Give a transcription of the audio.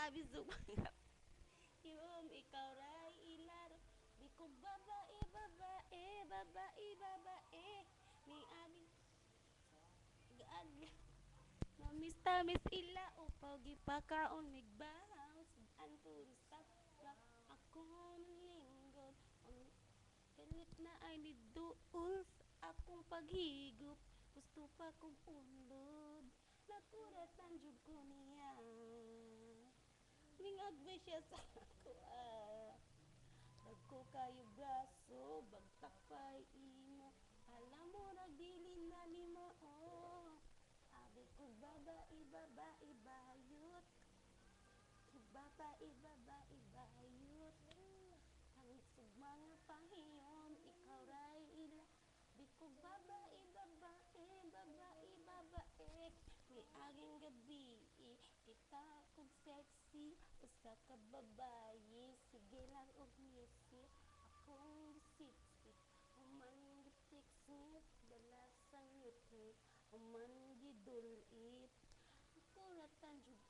labis sumangat. Yung ikaw ray ilaro. Di ko babae, babae, babae, babae. Ni aming gaan. Namis-tamis ila upaw gipakaon migbahaw. Sudan turista na akong linggod. Ang galit na ay niduol sa akong paghigop. Gusto pa kong unlod. Nakuratan jud ko niya. Mingagway siya sa ako Dagko kayo braso, bagtak pa'y imo. Alam mo, nagdili na ni mo, oh. Sabi ko, babae, babae, bayot. Babae, babae, bayot. Tangsog mga pahiyon, ikaw ray ila. Di ko babae, babae, babae, babae. May aging gabi, kita kong sexy. Usa ka babae, sige lang og misi. Akong gisitsik, human gitiksit. Dala sa ngit-ngit, human gidulit. Kuratan jud